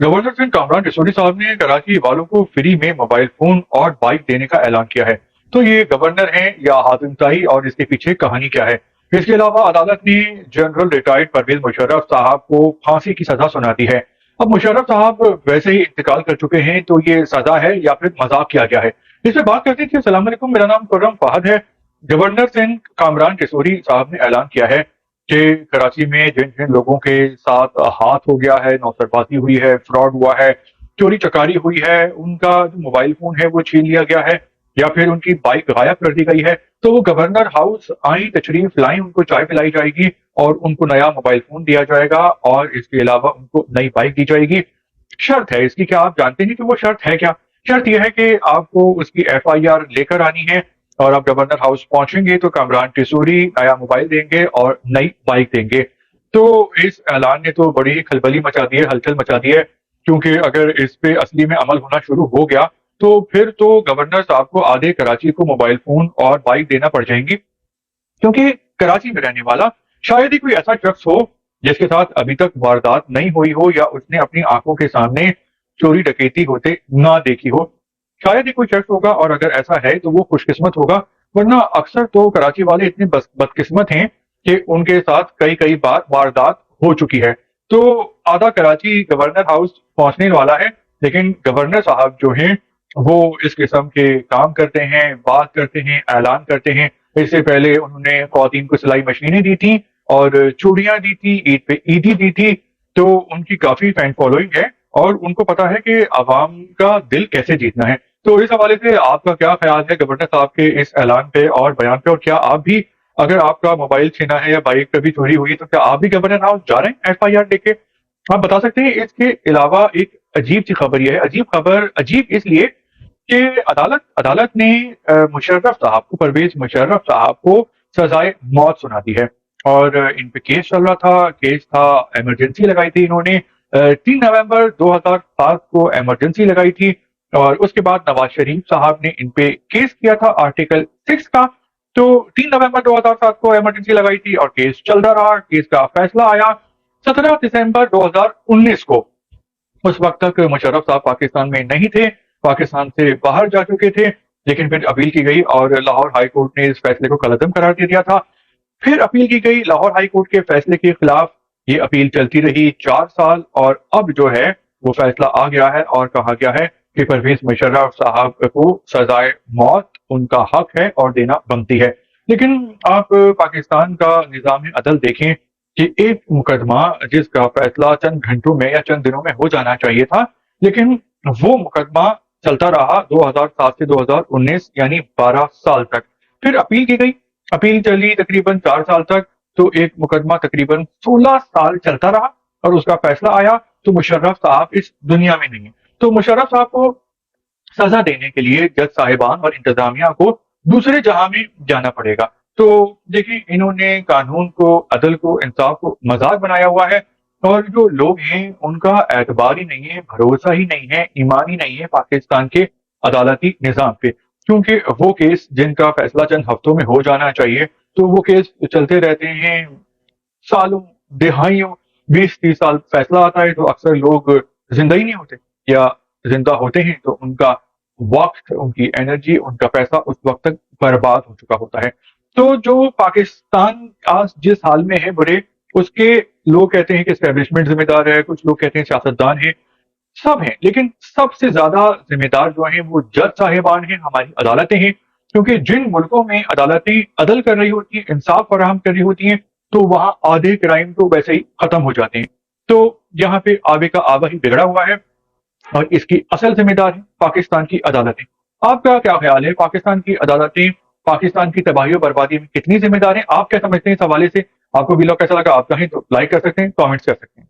Governor Singh Kamran Sisodia साहब ने कराची वालों को फ्री में मोबाइल फोन और बाइक देने का ऐलान किया है। तो ये गवर्नर हैं या हातिमताई, और इसके पीछे कहानी क्या है? इसके अलावा अदालत ने जनरल रिटायर्ड परवेज मुशर्रफ साहब को फांसी की सजा सुना दी है। अब मुशर्रफ साहब वैसे ही इंतकाल कर चुके हैं, तो ये सजा है या फिर मजाक किया गया है? इस पे बात करते थे। अस्सलाम वालेकुम, मेरा नाम खुर्रम फहद है। गवर्नर सिंह कामरान सिसोदिया साहब ने ऐलान किया है कि कराची में जिन जिन लोगों के साथ हाथ हो गया है, नौसरबाजी हुई है, फ्रॉड हुआ है, चोरी चकारी हुई है, उनका जो मोबाइल फोन है वो छीन लिया गया है या फिर उनकी बाइक गायब कर दी गई है, तो वो गवर्नर हाउस आई, तशरीफ लाई, उनको चाय पिलाई जाएगी और उनको नया मोबाइल फोन दिया जाएगा और इसके अलावा उनको नई बाइक दी जाएगी। शर्त है इसकी, क्या आप जानते हैं कि वो शर्त है क्या? शर्त यह है कि आपको उसकी एफआईआर लेकर आनी है और आप गवर्नर हाउस पहुंचेंगे तो कामरान सिसोदिया नया मोबाइल देंगे और नई बाइक देंगे। तो इस ऐलान ने तो बड़ी ही खलबली मचा दी है, हलचल मचा दी है, क्योंकि अगर इस पे असली में अमल होना शुरू हो गया तो फिर तो गवर्नर साहब को आधे कराची को मोबाइल फोन और बाइक देना पड़ जाएंगी, क्योंकि कराची में रहने वाला शायद ही कोई ऐसा शख्स हो जिसके साथ अभी तक वारदात नहीं हुई हो या उसने अपनी आंखों के सामने चोरी डकैती होते ना देखी हो। शायद ही कोई शख्स होगा, और अगर ऐसा है तो वो खुशकिस्मत होगा, वरना अक्सर तो कराची वाले इतने बदकिस्मत हैं कि उनके साथ कई कई बार वारदात हो चुकी है। तो आधा कराची गवर्नर हाउस पहुंचने वाला है, लेकिन गवर्नर साहब जो हैं वो इस किस्म के काम करते हैं, बात करते हैं, ऐलान करते हैं। इससे पहले उन्होंने खवातीन को सिलाई मशीनें दी थी और चूड़ियां दी थी, ईद पे ईदी दी थी। तो उनकी काफी फैन फॉलोइंग है और उनको पता है कि आवाम का दिल कैसे जीतना है। तो इस हवाले से आपका क्या ख्याल है गवर्नर साहब के इस ऐलान पे और बयान पे? और क्या आप भी, अगर आपका मोबाइल छीना है या बाइक कभी चोरी हुई है, तो क्या आप भी गवर्नर हाउस जा रहे हैं एफआईआर लेके? आप बता सकते हैं। इसके अलावा एक अजीब सी खबर यह है, अजीब खबर, अजीब इसलिए कि अदालत अदालत ने मुशर्रफ साहब को, परवेज मुशर्रफ साहब को सजाए मौत सुना दी है। और इन पे केस चल रहा था, केस था, इमरजेंसी लगाई थी इन्होंने। 3 नवंबर 2007 को इमरजेंसी लगाई थी और उसके बाद नवाज शरीफ साहब ने इन पे केस किया था आर्टिकल 6 का। तो 3 नवंबर 2007 को इमरजेंसी लगाई थी और केस चलता रहा। केस का फैसला आया 17 दिसंबर 2019 को। उस वक्त तक मुशर्रफ साहब पाकिस्तान में नहीं थे, पाकिस्तान से बाहर जा चुके थे, लेकिन फिर अपील की गई और लाहौर हाई कोर्ट ने इस फैसले को कलअदम करार दे दिया था। फिर अपील की गई लाहौर हाई कोर्ट के फैसले के खिलाफ। ये अपील चलती रही 4 साल और अब जो है वो फैसला आ गया है और कहा गया है कि परवेज मुशर्रफ साहब को सजाए मौत उनका हक है और देना बनती है। लेकिन आप पाकिस्तान का निज़ाम अदल देखें कि एक मुकदमा जिसका फैसला चंद घंटों में या चंद दिनों में हो जाना चाहिए था, लेकिन वो मुकदमा चलता रहा 2007 से 2019, यानी 12 साल तक। फिर अपील की गई, अपील चली तकरीबन 4 साल तक, तो एक मुकदमा तकरीबन 16 साल चलता रहा और उसका फैसला आया तो मुशर्रफ साहब इस दुनिया में नहीं है। तो मुशर्रफ साहब को सजा देने के लिए जज साहिबान और इंतजामिया को दूसरे जहां में जाना पड़ेगा। तो देखिए, इन्होंने कानून को, अदल को, इंसाफ को मजाक बनाया हुआ है और जो लोग हैं उनका एतबार ही नहीं है, भरोसा ही नहीं है, ईमान ही नहीं है पाकिस्तान के अदालती निज़ाम पे। क्योंकि वो केस जिनका फैसला चंद हफ्तों में हो जाना चाहिए, तो वो केस चलते रहते हैं सालों, दिहाइयों, 20-30 साल। फैसला आता है तो अक्सर लोग जिंदा ही नहीं होते, या जिंदा होते हैं तो उनका वक्त, उनकी एनर्जी, उनका पैसा उस वक्त तक बर्बाद हो चुका होता है। तो जो पाकिस्तान आज जिस हाल में है बुरे, उसके लोग कहते हैं कि एस्टेब्लिशमेंट जिम्मेदार है, कुछ लोग कहते हैं सियासतदान है, सब हैं, लेकिन सबसे ज्यादा जिम्मेदार जो हैं वो जज साहिबान हैं, हमारी अदालतें हैं। क्योंकि जिन मुल्कों में अदालतें अदल कर रही होती हैं, इंसाफ फराहम कर रही होती हैं, तो वहां आधे क्राइम तो वैसे ही खत्म हो जाते हैं। तो यहाँ पे आबे का आबा ही बिगड़ा हुआ है और इसकी असल जिम्मेदार है पाकिस्तान की अदालतें। आपका क्या ख्याल है, पाकिस्तान की अदालतें पाकिस्तान की तबाही और बर्बादी में कितनी जिम्मेदार हैं? आप क्या समझते हैं इस हवाले से? आपको वीडियो कैसा लगा? आप चाहें तो लाइक कर सकते हैं, कमेंट्स कर सकते हैं।